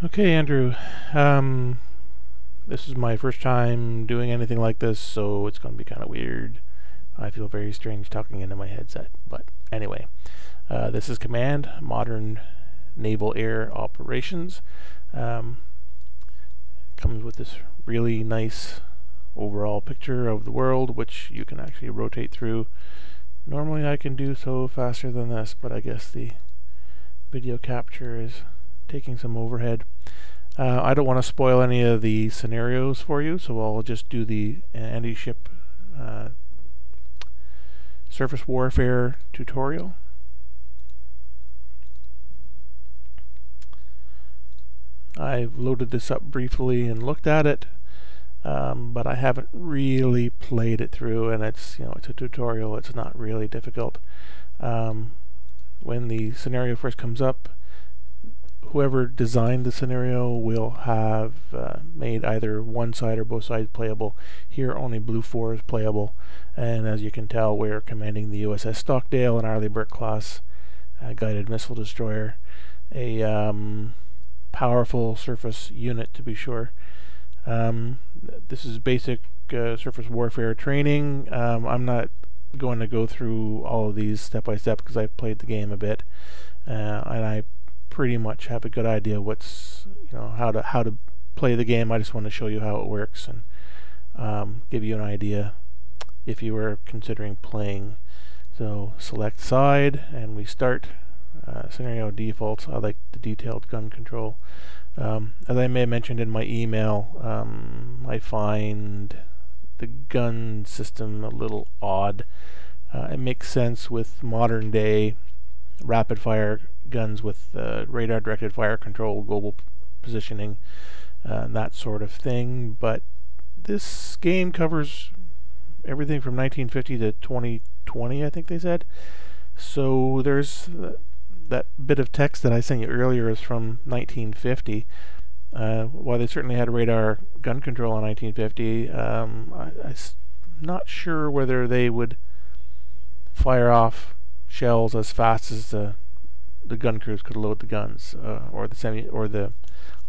Okay, Andrew. Um, this is my first time doing anything like this, so it's going to be kind of weird. I feel very strange talking into my headset. But anyway, this is Command, Modern Naval Air Operations. Um, comes with this really nice overall picture of the world, which you can actually rotate through. Normally I can do so faster than this, but I guess the video capture is taking some overhead. I don't want to spoil any of the scenarios for you, so I'll just do the anti-ship surface warfare tutorial. I've loaded this up briefly and looked at it, but I haven't really played it through, and it's a tutorial. It's not really difficult. When the scenario first comes up, whoever designed the scenario will have made either one side or both sides playable. Here only Blue 4 is playable, and as you can tell, we're commanding the USS Stockdale, an Arleigh Burke class guided missile destroyer, a powerful surface unit to be sure. This is basic surface warfare training. I'm not going to go through all of these step by step because I've played the game a bit, and I pretty much have a good idea what's how to play the game. I just want to show you how it works and give you an idea if you were considering playing. So select side and we start. Scenario defaults. I like the detailed gun control. As I may have mentioned in my email, I find the gun system a little odd. It makes sense with modern day rapid fire guns with radar directed fire control, global positioning, that sort of thing, but this game covers everything from 1950 to 2020, I think they said. So there's that bit of text that I sent you earlier is from 1950. While they certainly had radar gun control in 1950, I'm not sure whether they would fire off shells as fast as the gun crews could load the guns, or the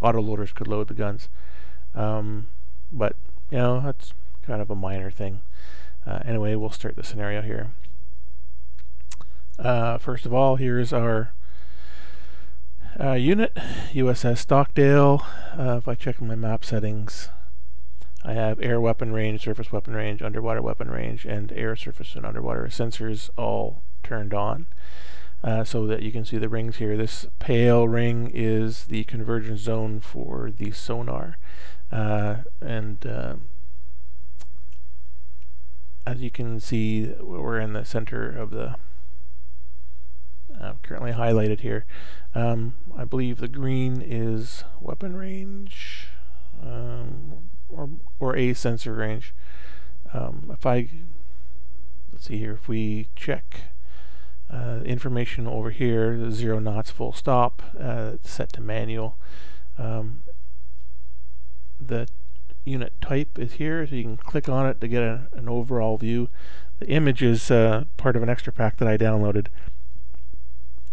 autoloaders could load the guns. But that's kind of a minor thing. Anyway, we'll start the scenario here. First of all, here's our unit, USS Stockdale. If I check my map settings, I have air weapon range, surface weapon range, underwater weapon range, and air, surface, and underwater sensors all turned on, so that you can see the rings here. This pale ring is the convergence zone for the sonar, and as you can see, we're in the center of the currently highlighted here. I believe the green is weapon range, or a sensor range. Let's see here, if we check information over here, 0 knots full stop, it's set to manual. The unit type is here, so you can click on it to get an overall view. The image is part of an extra pack that I downloaded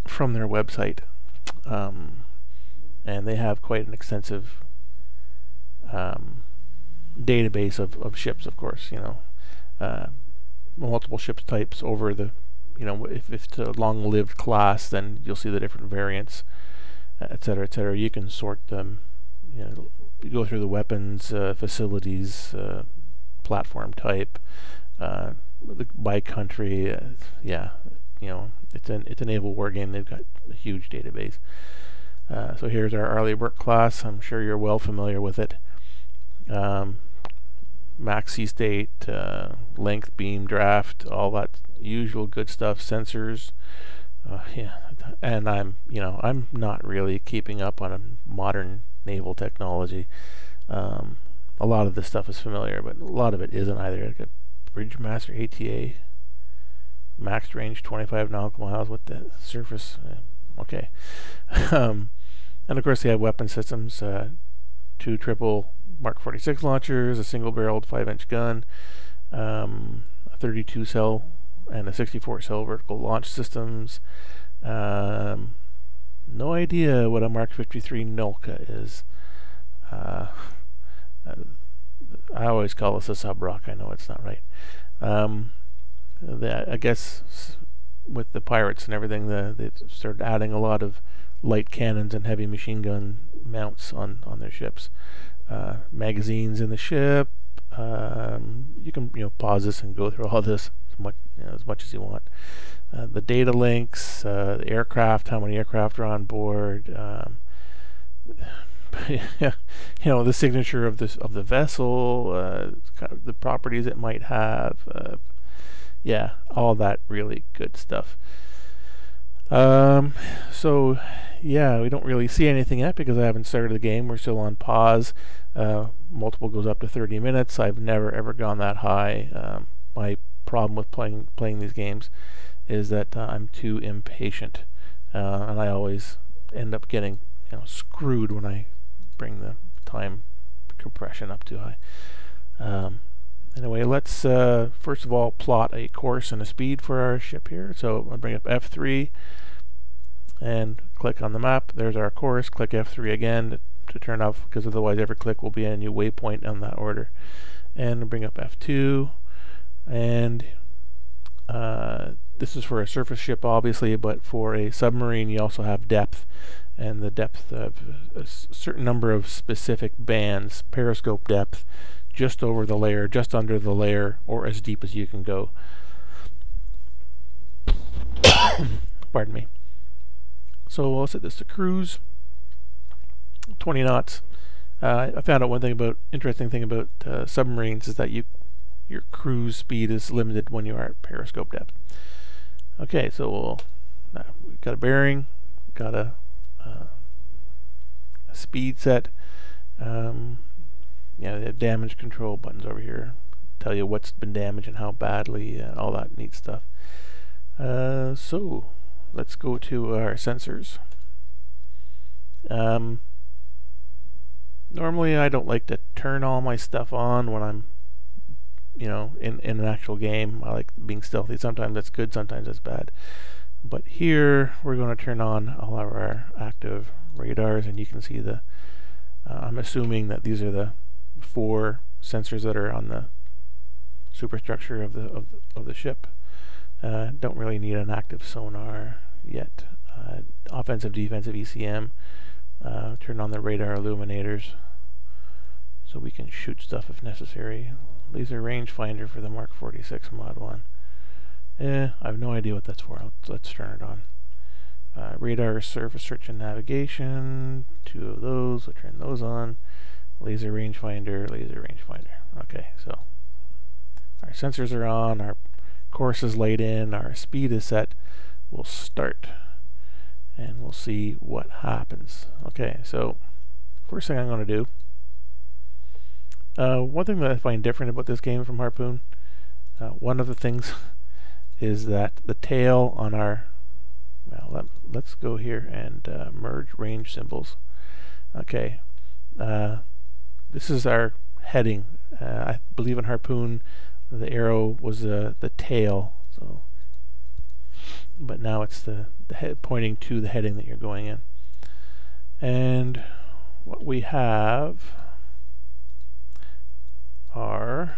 from their website, and they have quite an extensive database of ships, of course. Multiple ship types over the, if it's a long-lived class, then you'll see the different variants, etc., etc. You can sort them. You go through the weapons, facilities, platform type, by country. It's a naval war game. They've got a huge database. So here's our Arleigh Burke class. I'm sure you're well familiar with it. Max sea state, length, beam, draft, all that usual good stuff. Sensors. And I'm not really keeping up on a modern naval technology. A lot of this stuff is familiar, but a lot of it isn't either. Like a Bridgemaster ATA. Max range 25 nautical miles with the surface. Okay. And of course they have weapon systems, 2 triple Mark 46 launchers, a single barreled 5-inch gun, a 32 cell and a 64 cell vertical launch systems, no idea what a Mark 53 Nolka is. I always call this a sub-rock. I know it's not right. I guess with the pirates and everything, they started adding a lot of light cannons and heavy machine gun mounts on their ships. Magazines in the ship. You can pause this and go through all this as much as you want. The data links, the aircraft, how many aircraft are on board. The signature of the vessel, kind of the properties it might have. Yeah, all that really good stuff. So yeah, we don't really see anything yet because I haven't started the game. We're still on pause. Multiple goes up to 30 minutes. I've never ever gone that high. My problem with playing these games is that I'm too impatient, and I always end up getting screwed when I bring the time compression up too high. Anyway, let's first of all plot a course and a speed for our ship here. So I'll bring up F3 and click on the map. There's our course. Click F3 again to turn off, because otherwise every click will be a new waypoint on that order. And bring up F2, and this is for a surface ship obviously, but for a submarine you also have depth, and the depth of a certain number of specific bands. Periscope depth, just over the layer, just under the layer, or as deep as you can go. Pardon me. So I'll set this to cruise, 20 knots. I found out interesting thing about submarines is that your cruise speed is limited when you are at periscope depth. Okay, so we've got a bearing, got a speed set. The damage control buttons over here tell you what's been damaged and how badly, and all that neat stuff. So let's go to our sensors. Normally I don't like to turn all my stuff on when I'm in an actual game. I like being stealthy. Sometimes that's good, sometimes that's bad. But here we're going to turn on all of our active radars, and you can see I'm assuming that these are the 4 sensors that are on the superstructure of the ship. Don't really need an active sonar yet. Offensive, defensive, ECM. Turn on the radar illuminators so we can shoot stuff if necessary. Laser rangefinder for the Mark 46 Mod 1. I have no idea what that's for. Let's turn it on. Radar, surface search and navigation, 2 of those. We'll turn those on. Laser rangefinder, laser rangefinder. Okay, so our sensors are on, our course is laid in, our speed is set. We'll start, and we'll see what happens. Okay, so first thing I'm going to do, one thing that I find different about this game from Harpoon, one of the things is that the tail on our, let's go here and merge range symbols. Okay, this is our heading. I believe in Harpoon the arrow was the tail, so, but now it's the head pointing to the heading that you're going in. And what we have are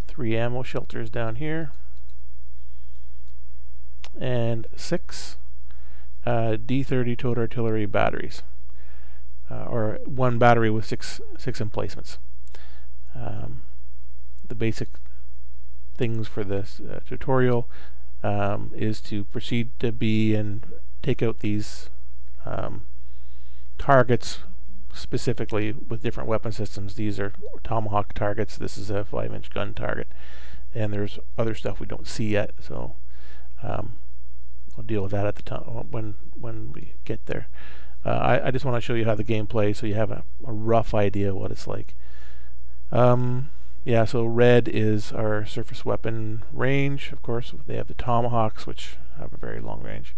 3 ammo shelters down here, and 6 D30 towed artillery batteries, or 1 battery with 6 emplacements. The basic things for this tutorial is to proceed to B and take out these targets specifically with different weapon systems. These are Tomahawk targets. This is a 5-inch gun target, and there's other stuff we don't see yet, so I'll deal with that at the time when we get there. I just want to show you how the game plays so you have a rough idea what it's like. Yeah, so red is our surface weapon range. Of course, they have the Tomahawks, which have a very long range.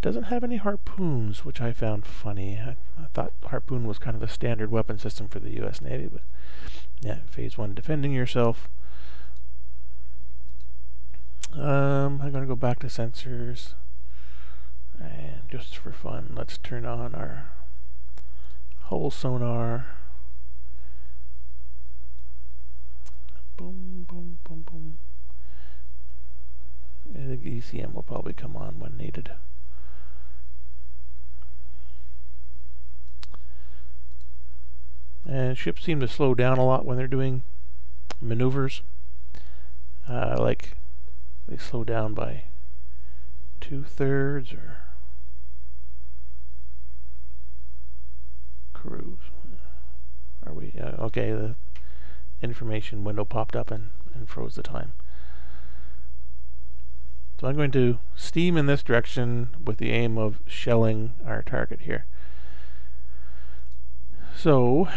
Doesn't have any harpoons, which I found funny. I thought harpoon was kind of the standard weapon system for the U.S. Navy, but yeah, phase 1, defending yourself. I'm going to go back to sensors, and just for fun, let's turn on our hull sonar. Boom, boom, boom, boom. And the ECM will probably come on when needed. And ships seem to slow down a lot when they're doing maneuvers. Like they slow down by 2/3 or cruise. Are we okay? The information window popped up and froze the time. So I'm going to steam in this direction with the aim of shelling our target here. So,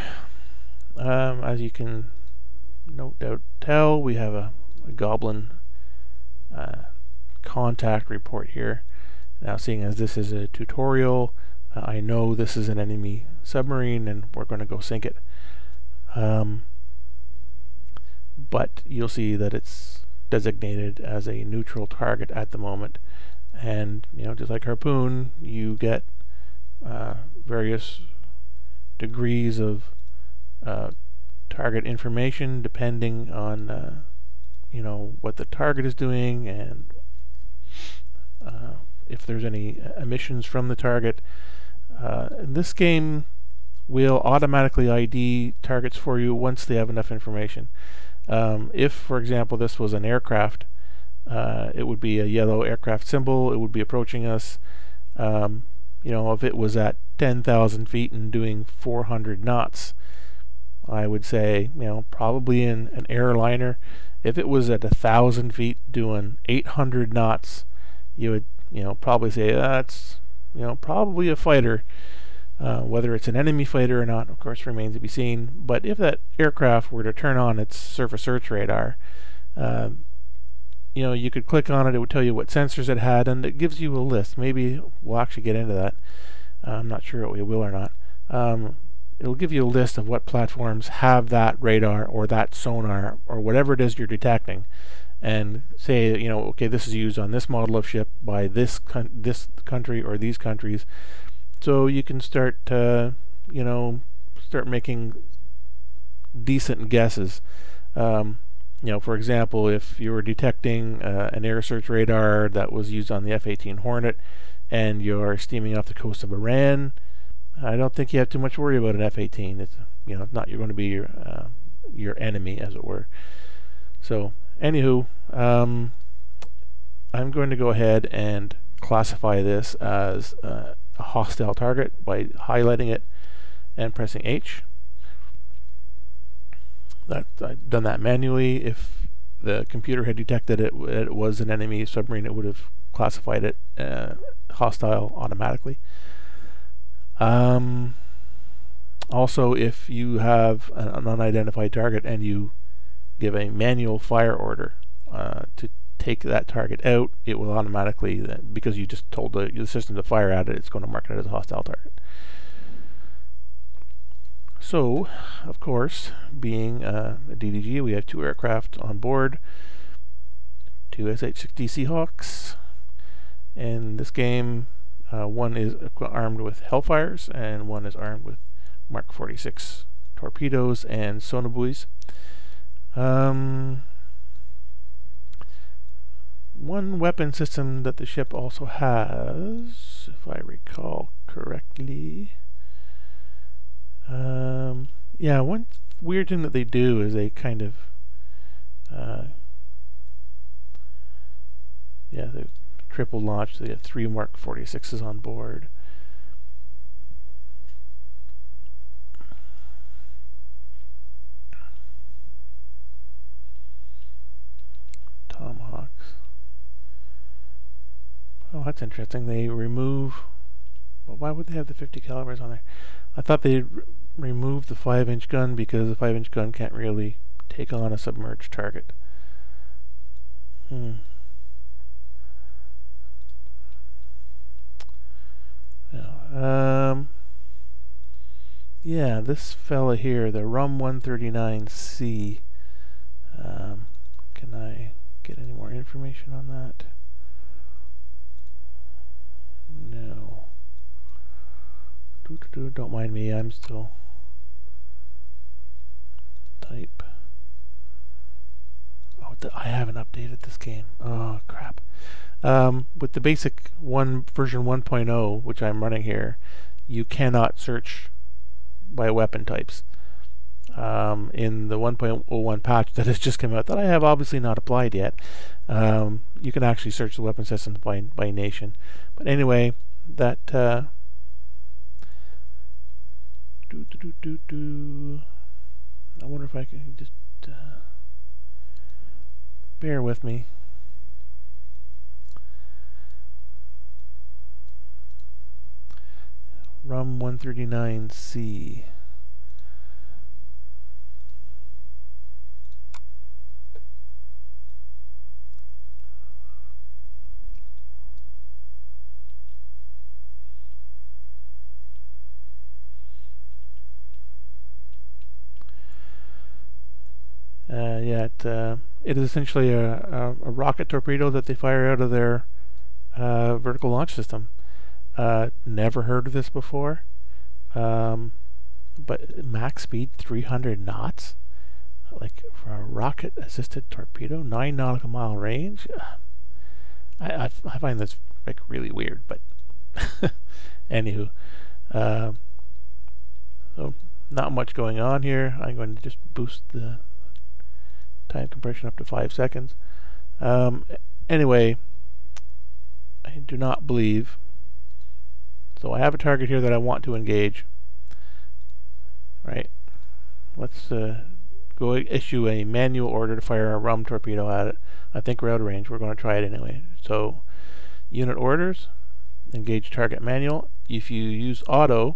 as you can no doubt tell, we have a Goblin contact report here. Now, seeing as this is a tutorial, I know this is an enemy submarine and we're going to go sink it. But you'll see that it's designated as a neutral target at the moment. And, you know, just like Harpoon, you get various degrees of target information depending on you know, what the target is doing and if there's any emissions from the target. This game will automatically ID targets for you once they have enough information. If, for example, this was an aircraft, it would be a yellow aircraft symbol. It would be approaching us. You know, if it was at 10,000 feet and doing 400 knots, I would say, you know, probably in an airliner. If it was at 1,000 feet doing 800 knots, you would, you know, probably say that's, you know, probably a fighter. Whether it's an enemy fighter or not, of course, remains to be seen. But if that aircraft were to turn on its surface search radar, you know, you could click on it. It would tell you what sensors it had, and it gives you a list. Maybe we'll actually get into that. I'm not sure we will or not. It'll give you a list of what platforms have that radar or that sonar or whatever it is you're detecting, and say, you know, okay, this is used on this model of ship by this country or these countries. So you can start, you know, start making decent guesses. You know, for example, if you were detecting an air search radar that was used on the F-18 Hornet and you're steaming off the coast of Iran, I don't think you have too much worry about an F-18. It's, you know, not you're going to be your enemy, as it were. So, anywho, I'm going to go ahead and classify this as a hostile target by highlighting it and pressing H. That I've done that manually. If the computer had detected it was an enemy submarine, it would have classified it hostile automatically. Also, if you have an unidentified target and you give a manual fire order to take that target out, it will automatically, because you just told the system to fire at it, it's going to mark it as a hostile target. So, of course, being a DDG, we have 2 aircraft on board, 2 SH-60 Seahawks. In this game, one is armed with Hellfires, and one is armed with Mark 46 torpedoes and sonobuoys. One weapon system that the ship also has, if I recall correctly, yeah, one weird thing that they do is they kind of, yeah, they triple launch. They have 3 Mark 46s on board. Tomahawks. Oh, that's interesting. They remove. Well, why would they have the 50 calibers on there? I thought they'd remove the 5-inch gun because the 5-inch gun can't really take on a submerged target. Yeah, this fella here, the RUM 139C. Can I get any more information? information on that? No. Don't mind me, I'm still type. Oh, I haven't updated this game. Oh, crap. With the basic version 1.0, which I'm running here, you cannot search by weapon types. In the 1.01 patch that has just come out, that I have obviously not applied yet, you can actually search the weapon systems by nation. But anyway, that I wonder if I can just bear with me. RUM 139C. It is essentially a rocket torpedo that they fire out of their vertical launch system. Never heard of this before, but max speed 300 knots, like for a rocket-assisted torpedo, 9 nautical mile range. I find this like really weird, but anywho, so not much going on here. I'm going to just boost the time compression up to 5 seconds. Anyway, I do not believe. So I have a target here that I want to engage. Right. Let's go issue a manual order to fire a RUM torpedo at it. I think we're out of range. We're going to try it anyway. So, unit orders, engage target manual. If you use auto,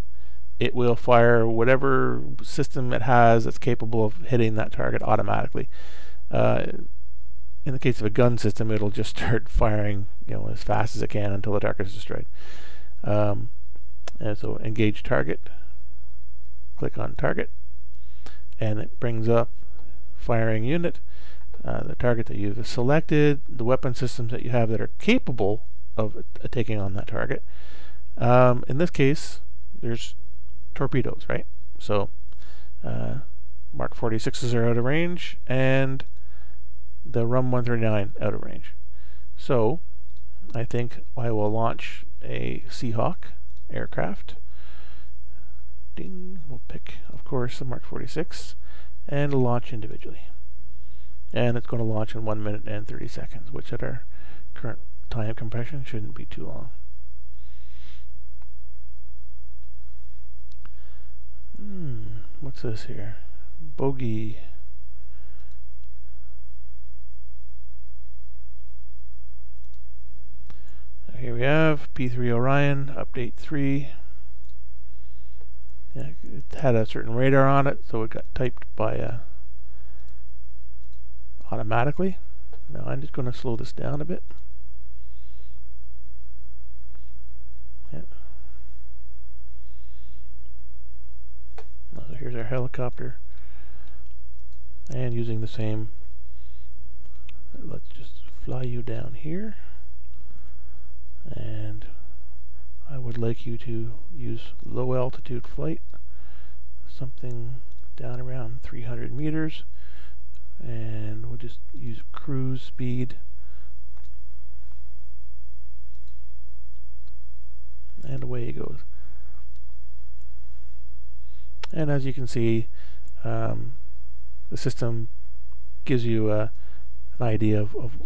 it will fire whatever system it has that's capable of hitting that target automatically. In the case of a gun system, it'll just start firing, as fast as it can until the target is destroyed. And so engage target, click on target, and it brings up firing unit, the target that you've selected, the weapon systems that you have that are capable of taking on that target. In this case, there's torpedoes, right? So Mark 46s are out of range, and the RUM 139 out of range. So I think I will launch a Seahawk aircraft. Ding. We'll pick, of course, the Mark 46 and launch individually. And it's going to launch in 1 minute and 30 seconds, which at our current time compression shouldn't be too long. What's this here? Bogey. Here we have P3 Orion, update 3. Yeah, it had a certain radar on it, so it got typed by automatically. Now I'm just going to slow this down a bit. Yeah. So here's our helicopter, and using the same, let's just fly you down here, and I would like you to use low altitude flight, something down around 300 meters, and we'll just use cruise speed, and away he goes. And as you can see, the system gives you an idea of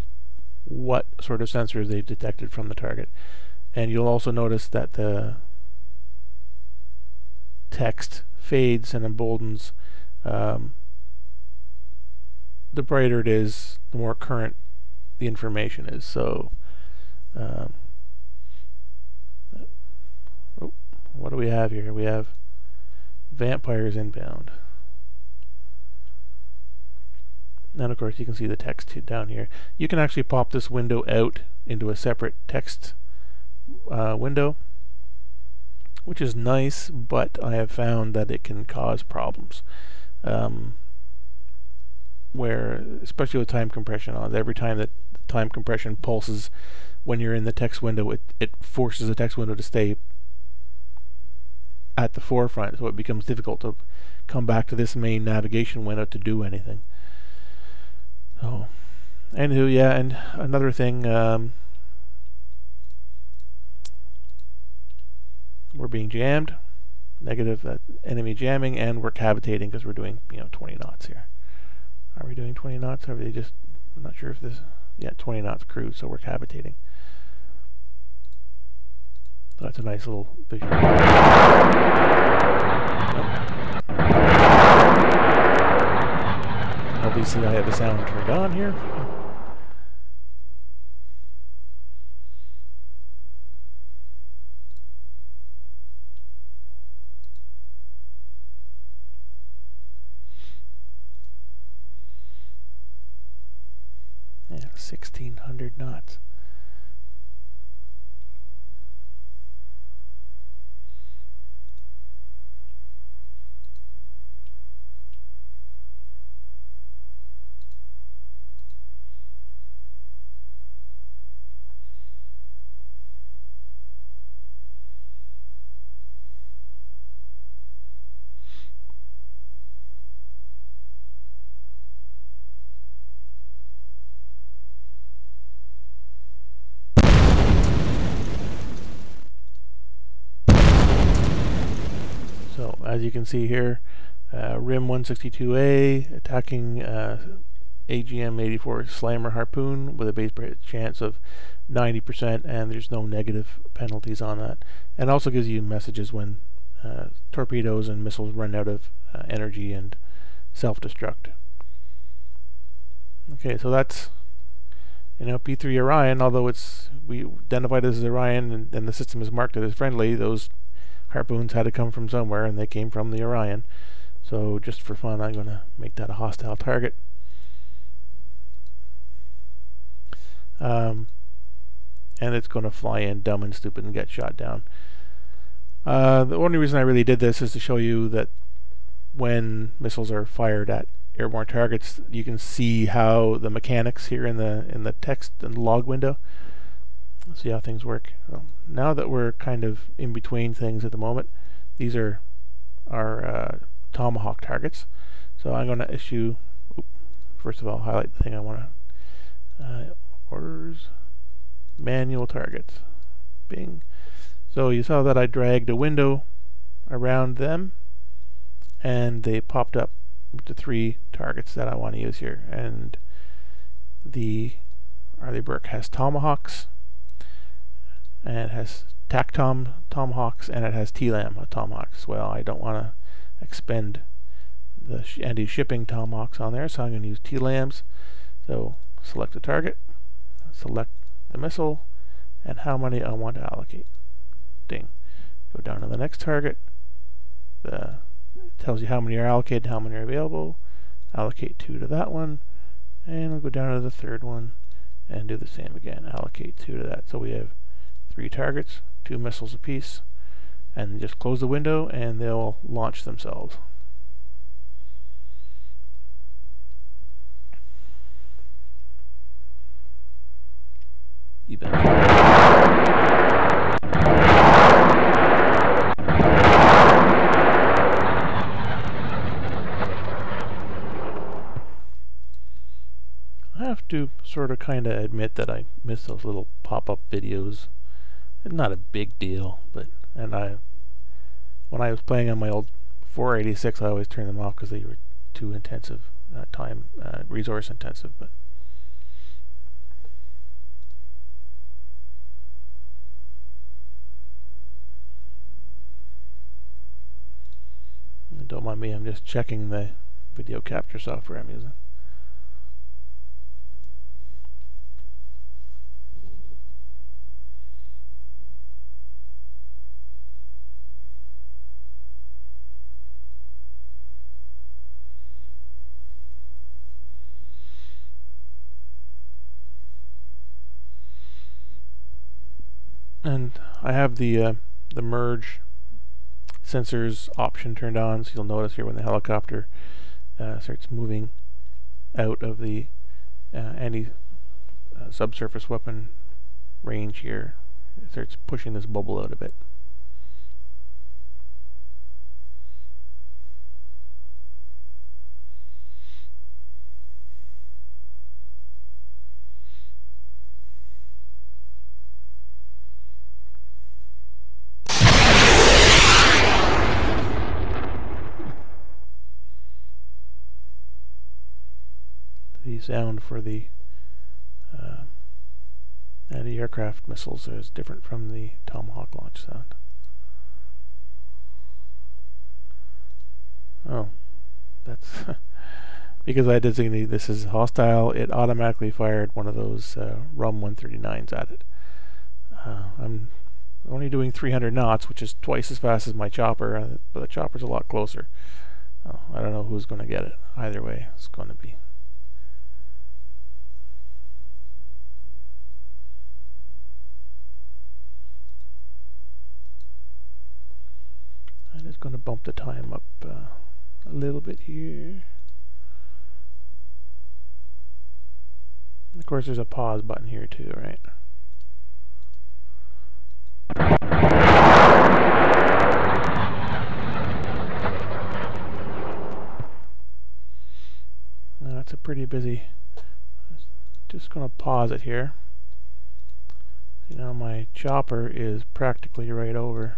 what sort of sensors they've detected from the target. And you'll also notice that the text fades and emboldens. The brighter it is, the more current the information is. So, what do we have here? We have vampires inbound. And of course you can see the text down here. You can actually pop this window out into a separate text window, which is nice, but I have found that it can cause problems. Where, especially with time compression on, every time that time compression pulses when you're in the text window. It forces the text window to stay at the forefront, so it becomes difficult to come back to this main navigation window to do anything. So, anywho, yeah, and another thing, we're being jammed, negative enemy jamming, and we're cavitating because we're doing 20 knots here. Are we doing 20 knots? Are they just? I'm not sure if this. Yeah, 20 knots cruise, so we're cavitating. So that's a nice little visual. Obviously, I have the sound turned on here. Yeah, 1600 knots. So as you can see here, RIM 162A attacking AGM 84 Slammer Harpoon with a base chance of 90%, and there's no negative penalties on that. And also gives you messages when torpedoes and missiles run out of energy and self-destruct. Okay, so that's P3 Orion. Although we identified this as Orion and the system is marked as friendly, those harpoons had to come from somewhere, and they came from the Orion. So just for fun, I'm going to make that a hostile target. And it's going to fly in dumb and stupid and get shot down. The only reason I really did this is to show you that when missiles are fired at airborne targets, you can see how the mechanics here in the text and log window. See how things work. Well, now that we're kind of in between things at the moment, these are our Tomahawk targets. So I'm going to issue, first of all, highlight the thing I want to, orders, manual targets, bing. So you saw that I dragged a window around them, and they popped up to 3 targets that I want to use here. And the Arleigh Burke has Tomahawks, and it has TACTOM Tomahawks, and it has TLAM Tomahawks. Well, I don't want to expend the anti-shipping Tomahawks on there, so I'm going to use TLAMs. So select the target, select the missile, and how many I want to allocate. Ding. Go down to the next target. It tells you how many are allocated, how many are available. Allocate 2 to that one, and I'll go down to the third one and do the same again. Allocate 2 to that. So we have 3 targets, 2 missiles apiece, and just close the window and they'll launch themselves. Eventually. I have to sort of kind of admit that I miss those little pop-up videos. Not a big deal, but when I was playing on my old 486, I always turned them off because they were too intensive, resource intensive. But don't mind me, I'm just checking the video capture software I'm using. And I have the merge sensors option turned on, so you'll notice here when the helicopter starts moving out of the subsurface weapon range here. It starts pushing this bubble out a bit. The sound for the anti-aircraft missiles is different from the Tomahawk launch sound. Oh, that's because I designated this as hostile. It automatically fired one of those RUM 139s at it. I'm only doing 300 knots, which is twice as fast as my chopper, but the chopper's a lot closer. I don't know who's going to get it. Either way, it's going to be. I'm just going to bump the time up a little bit here. And of course, there's a pause button here too, right? Now that's a pretty busy. Just going to pause it here. You know, my chopper is practically right over.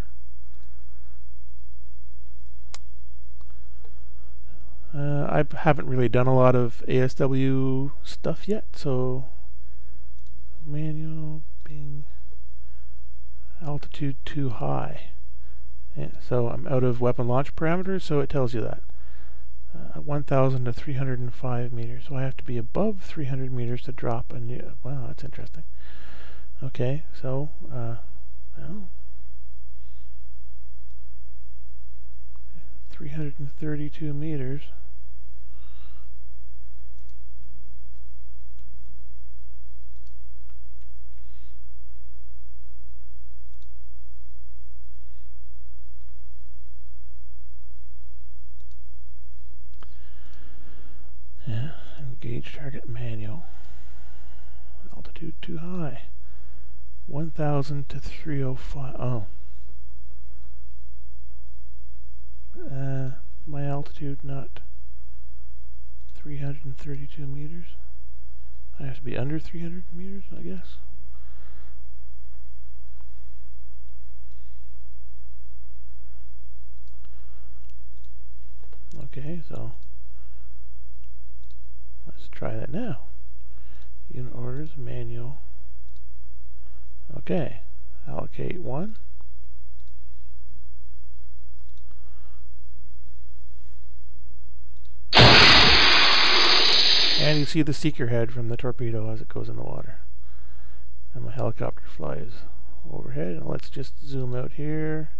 I haven't really done a lot of ASW stuff yet, so manual being altitude too high. And so I'm out of weapon launch parameters, so it tells you that. 1,000 to 305 meters. So I have to be above 300 meters to drop a new. Wow, that's interesting. Okay, so well, 332 meters. Yeah, engage target manual. Altitude too high. 1,000 to 305. Oh. My altitude not 332 meters. I have to be under 300 meters, I guess. Okay, so let's try that now. Unit orders, manual. Okay, allocate 1. And you see the seeker head from the torpedo as it goes in the water. And my helicopter flies overhead. And let's just zoom out here.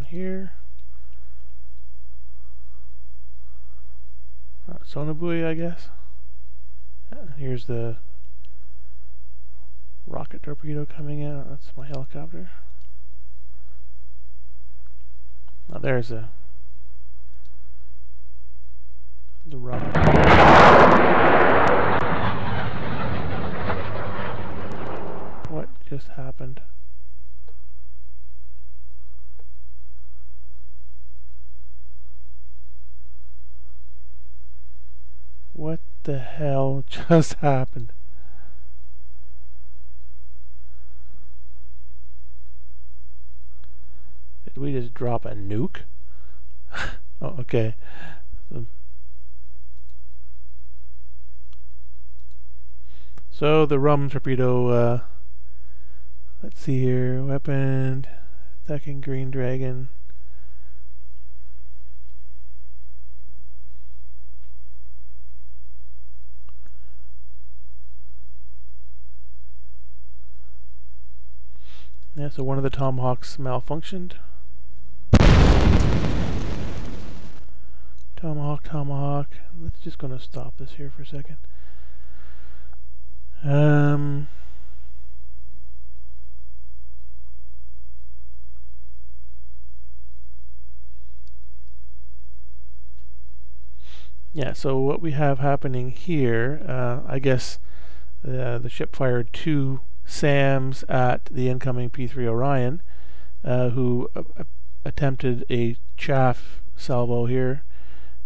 Here. Sonobuoy, I guess. Here's the rocket torpedo coming in. That's my helicopter. Now there's the rocket. What just happened? What the hell just happened? Did we just drop a nuke? Oh, okay. So the RUM torpedo, let's see here, weapon, attacking Green Dragon. Yeah, so one of the Tomahawks malfunctioned. Tomahawk, Tomahawk. Let's just gonna stop this here for a second. Yeah, so what we have happening here, I guess the ship fired 2 SAMs at the incoming P3 Orion, who attempted a chaff salvo here.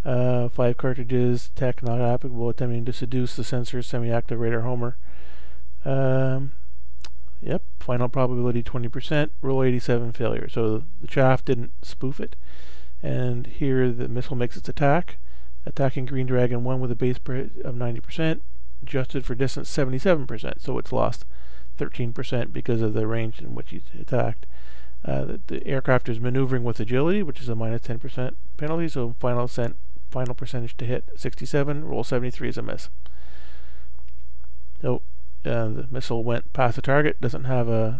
5 cartridges, tech not applicable, attempting to seduce the sensor, semi-active radar Homer. Yep, final probability 20%, roll 87 failure. So the chaff didn't spoof it. And here the missile makes its attack, attacking Green Dragon 1 with a base of 90%, adjusted for distance 77%, so it's lost 13% because of the range in which it attacked. The aircraft is maneuvering with agility, which is a minus 10% penalty, so final percentage to hit 67, roll 73 is a miss. So the missile went past the target, doesn't have an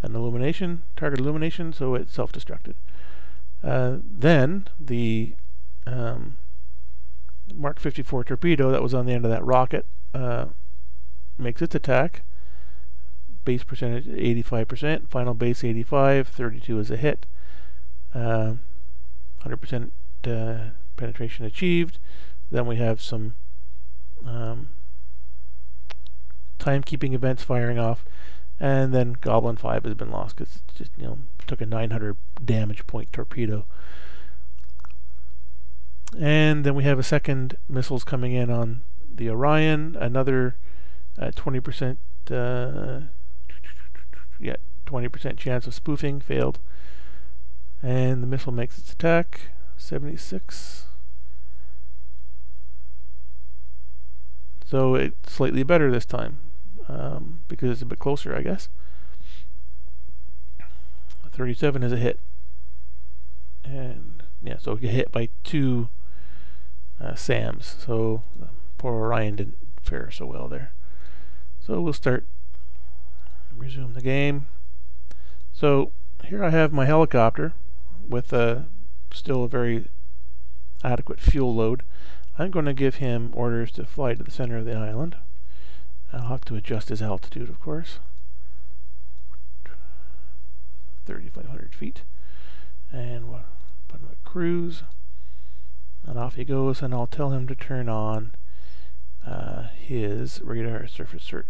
target illumination, so it's self-destructed. Then the Mark 54 torpedo that was on the end of that rocket makes its attack. Base percentage 85%, final base 85, 32 is a hit. 100% penetration achieved. Then we have some timekeeping events firing off, and then Goblin 5 has been lost because it just took a 900 damage point torpedo. And then we have a second missiles coming in on the Orion, another 20% 20% chance of spoofing, failed. And the missile makes its attack, 76. So it's slightly better this time, because it's a bit closer, I guess. 37 is a hit. And yeah, so we get hit by 2 SAMs. So poor Orion didn't fare so well there. So we'll resume the game. So here I have my helicopter with still a very adequate fuel load. I'm going to give him orders to fly to the center of the island. I'll have to adjust his altitude, of course. 3,500 feet. And we'll put him at cruise. And off he goes, and I'll tell him to turn on his radar surface search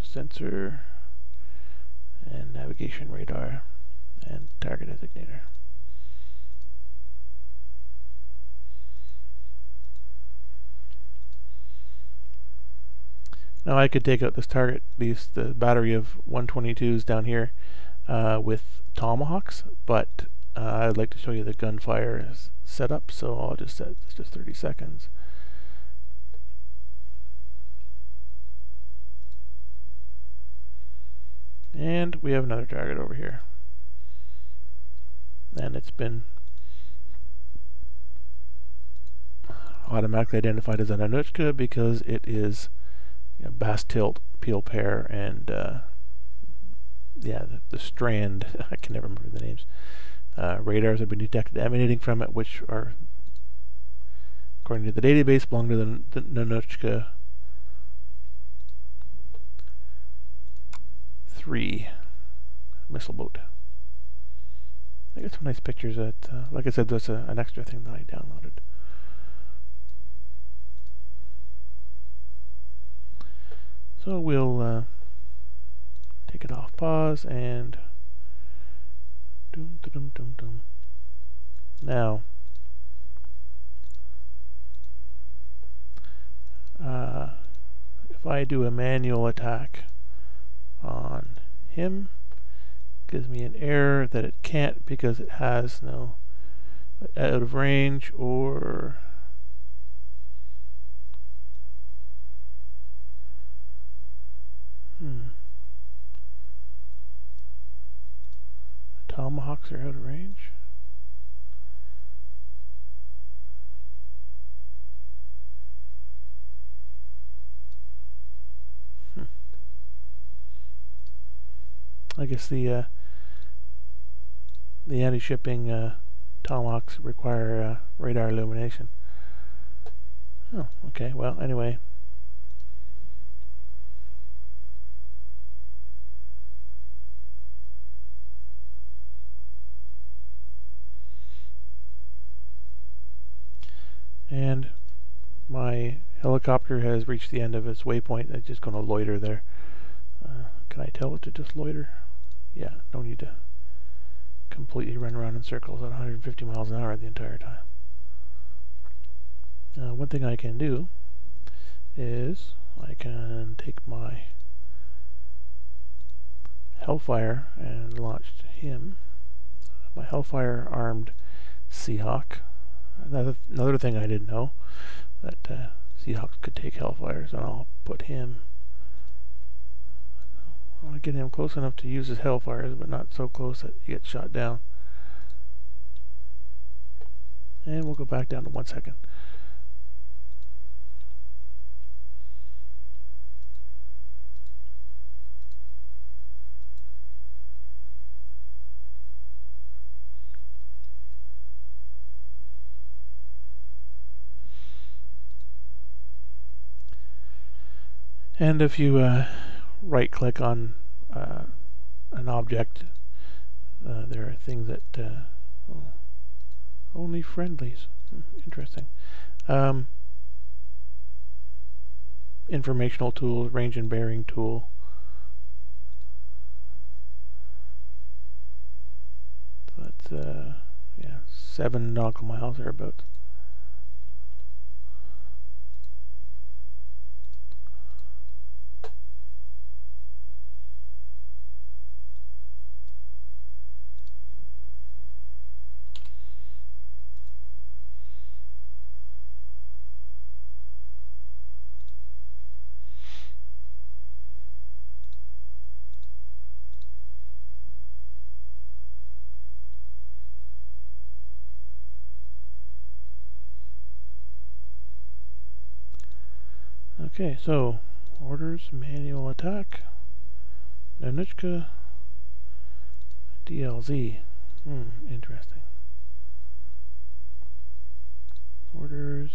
sensor and navigation radar and target designator. Now I could take out this target, the battery of 122s down here with Tomahawks, but I'd like to show you the gunfire setup, so I'll just set this to 30 seconds. And we have another target over here. And it's been automatically identified as an Anushka because it is bass tilt, peel pear, and the strand, I can never remember the names. Radars have been detected emanating from it, which are, according to the database, belong to the Nanushka 3 missile boat. I got some nice pictures that, like I said, that's an extra thing that I downloaded. So we'll take it off pause and now if I do a manual attack on him, it gives me an error that it can't because it has no out of range or Tomahawks are out of range. I guess the the anti-shipping tomahawks require radar illumination. Oh, okay. Well, anyway. And my helicopter has reached the end of its waypoint. It's just going to loiter there. Can I tell it to just loiter? Yeah, no need to completely run around in circles at 150 miles an hour the entire time. One thing I can do is I can take my Hellfire and launch him. My Hellfire armed Seahawk. Another thing I didn't know, that Seahawks could take Hellfires, and I'll put him. I want to get him close enough to use his Hellfires, but not so close that he gets shot down. And we'll go back down to 1 second. And if you right click on an object, there are things that only friendlies. Interesting. Informational tools, range and bearing tool. So that's yeah, 7 nautical miles thereabouts. Okay, so orders, manual attack, Nanuchka, DLZ. Interesting. Orders,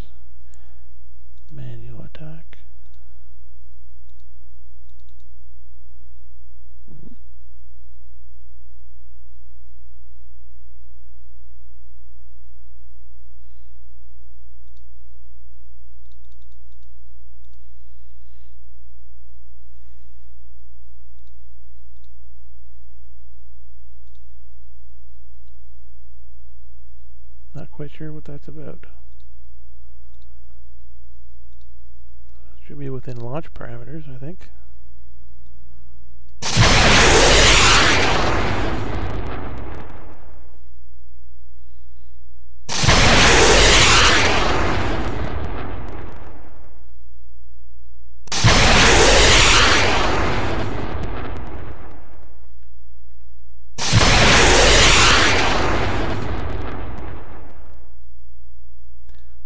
manual attack. Not quite sure what that's about. Should be within launch parameters, I think.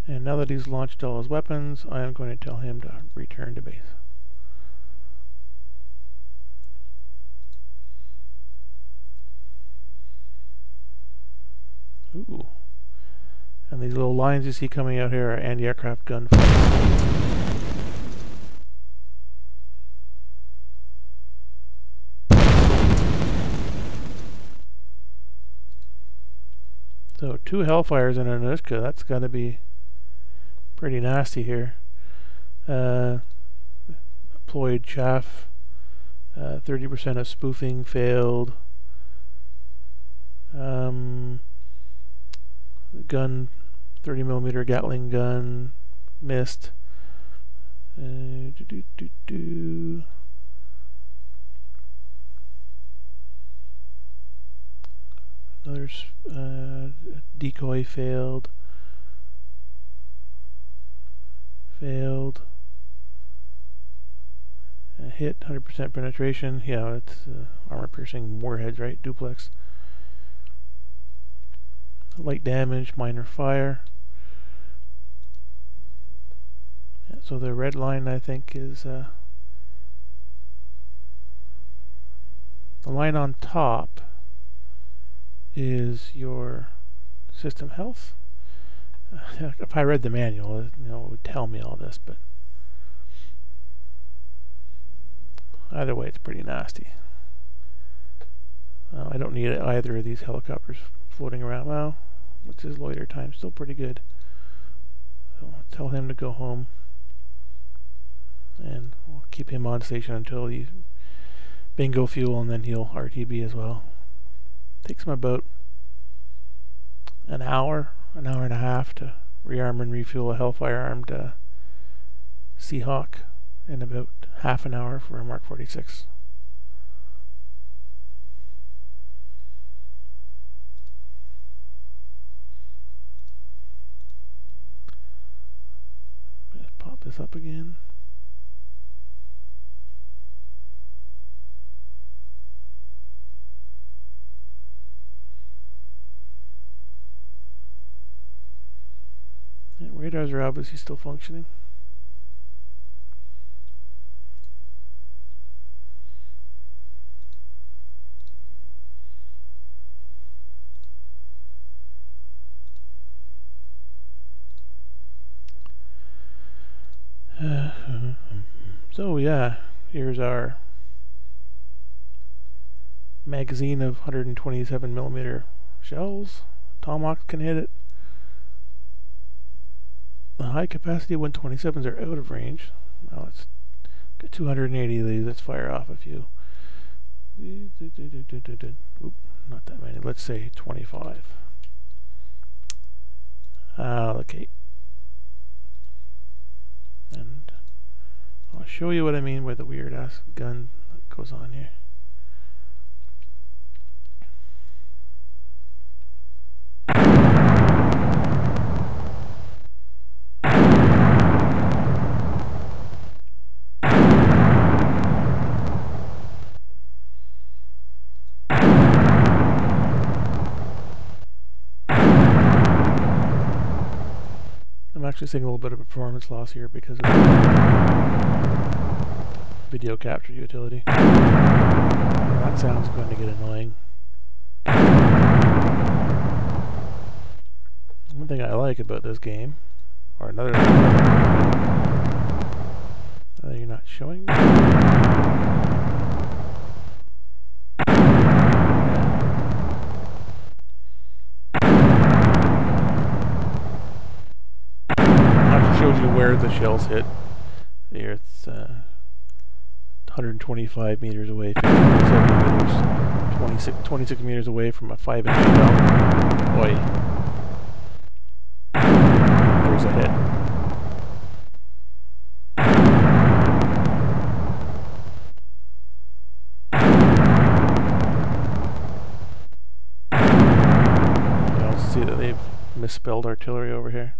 And now that he's launched all his weapons, I am going to tell him to return to base. Ooh. And these little lines you see coming out here are anti-aircraft gunfire. So 2 Hellfires in Anushka, that's got to be pretty nasty here. Deployed chaff, 30% of spoofing failed. The gun, 30mm Gatling gun, missed. Another decoy failed. Hit 100% penetration. Yeah, it's armor-piercing warheads, right? Duplex. Light damage, minor fire. Yeah, so the red line, I think, is the line on top is your system health. If I read the manual, it would tell me all this, but either way, it's pretty nasty. I don't need either of these helicopters floating around. Well, what's his loiter time? Still pretty good. So I'll tell him to go home, and we'll keep him on station until he's bingo fuel, and then he'll RTB as well. Takes him about an hour and a half to rearm and refuel a Hellfire-armed Seahawk, and about half an hour for a Mark 46. Let's pop this up again. And radars are obviously still functioning. So yeah, here's our magazine of 127mm shells. Tomahawk can hit it. The high capacity 127s are out of range. Well, let's get 280 of these. Let's fire off a few. Oop, not that many. Let's say 25. Allocate. And I'll show you what I mean by the weird ass gun that goes on here. I'm actually seeing a little bit of performance loss here because of the video capture utility. That sound's going to get annoying. One thing I like about this game, or another thing that you're not showing me. Shows you where the shells hit. There, it's 125 meters away, 70 meters, 26 meters away from a 5-inch shell. Boy, there's a hit. You also see that they've misspelled artillery over here.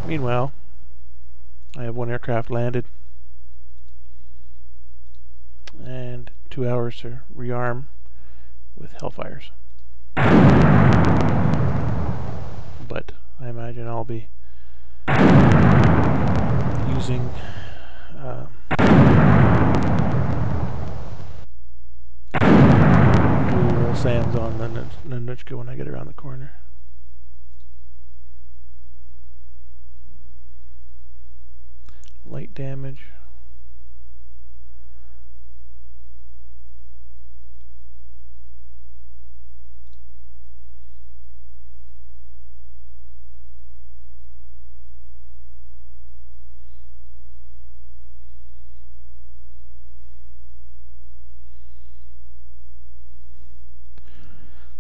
Meanwhile, I have one aircraft landed and 2 hours to rearm with Hellfires. But I imagine I'll be using dual sands on the Nunchka when I get around the corner. Light damage.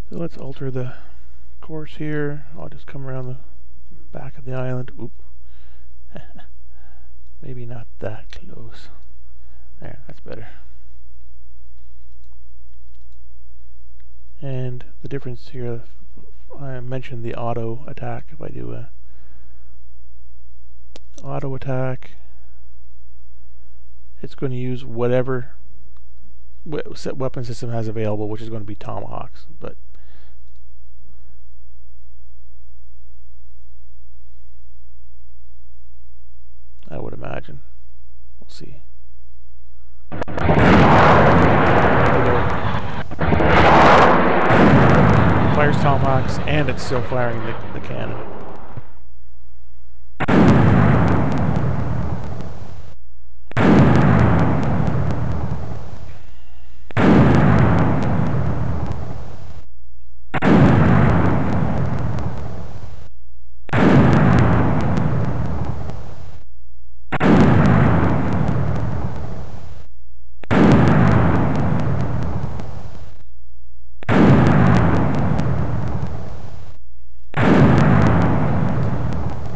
So let's alter the course here. I'll just come around the back of the island. Oop. Maybe not that close. There, that's better. And the difference here, I mentioned the auto attack. If I do a auto attack, it's going to use whatever weapon system has available, which is going to be Tomahawks. But I would imagine. We'll see. Fires tomahawks, and it's still firing the cannon.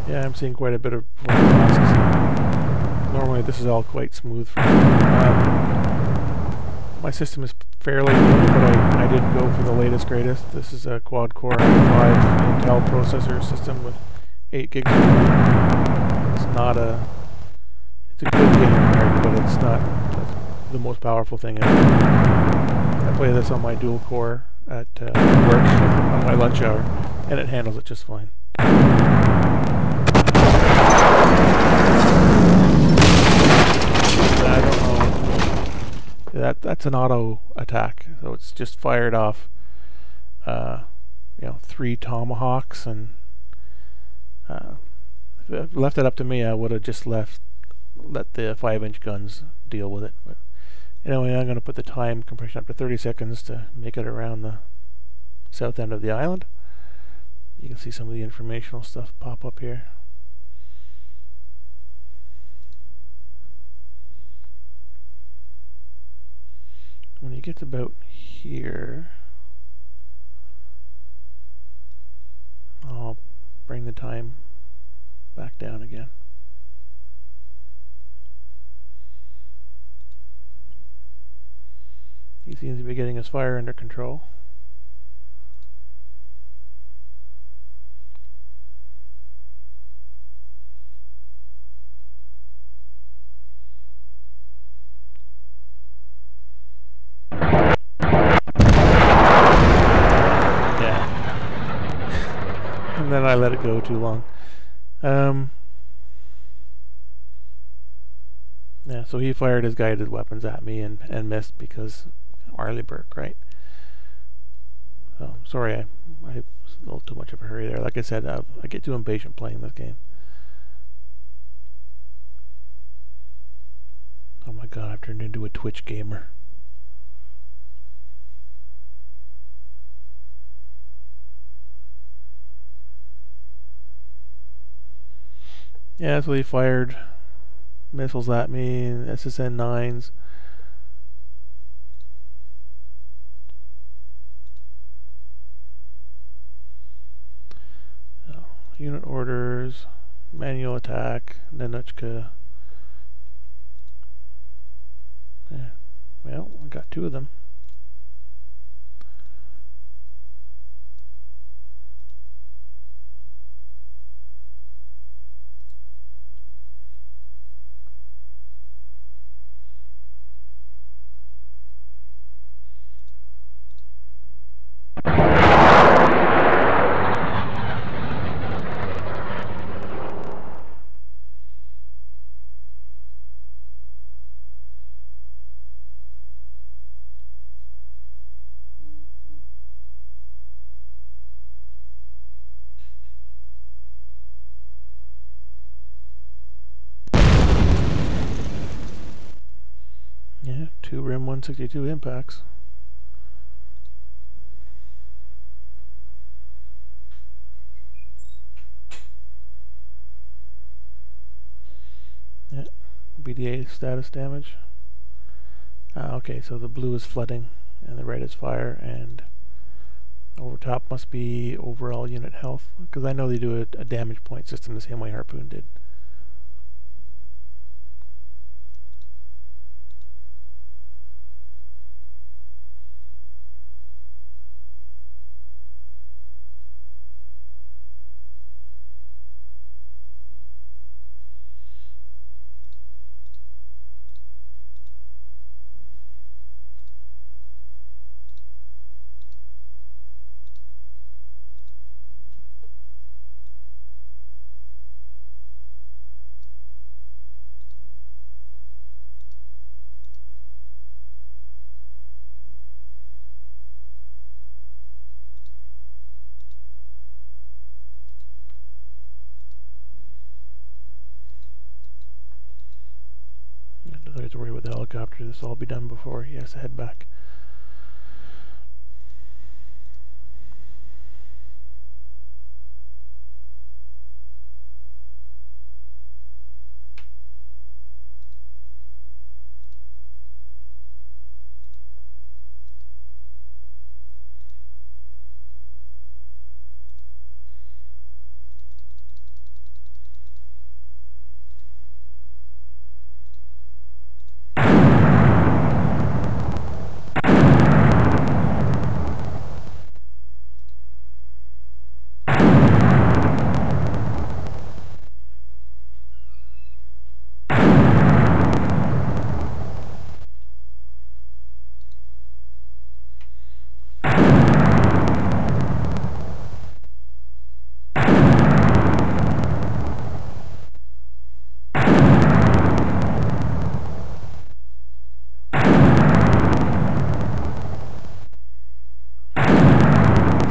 Yeah, I'm seeing quite a bit of losses. Normally this is all quite smooth for me. My system is fairly new, but I didn't go for the latest greatest. This is a quad-core i5 Intel processor system with 8 gigs of RAM. It's not a... It's a good game card, but it's not the most powerful thing ever. I play this on my dual-core at work on my lunch hour, and it handles it just fine. I don't know. That's an auto attack, so it's just fired off, 3 tomahawks, and if it left it up to me, I would have just let the 5-inch guns deal with it. But anyway, I'm going to put the time compression up to 30 seconds to make it around the south end of the island. You can see some of the informational stuff pop up here. When you get to about here, I'll bring the time back down again. He seems to be getting his fire under control. And then I let it go too long. Yeah, so he fired his guided weapons at me and missed because Arleigh Burke, right? So sorry, I was a little too much of a hurry there. Like I said, I get too impatient playing this game. Oh my god, I've turned into a Twitch gamer. Yeah, so he fired missiles at me, SSN 9s. Unit orders, manual attack, Nanuchka. Yeah, well, I got 2 of them. Yeah, 2 RIM 162 impacts. Yeah, BDA status damage. Okay, so the blue is flooding and the red is fire, and over top must be overall unit health, because I know they do a damage point system the same way Harpoon did. with the helicopter. This will all be done before he has to head back.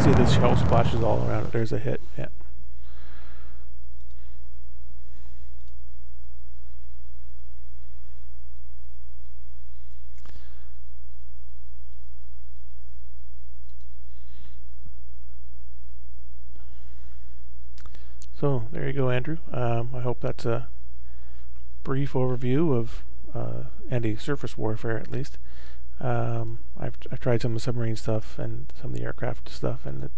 See, this shell splashes all around it. There's a hit. Yeah. So there you go, Andrew. I hope that's a brief overview of anti-surface warfare, at least. I've tried some of the submarine stuff and some of the aircraft stuff, and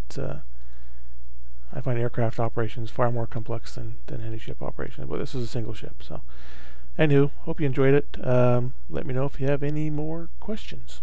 I find aircraft operations far more complex than any ship operation. But this is a single ship, so. Anywho, hope you enjoyed it. Let me know if you have any more questions.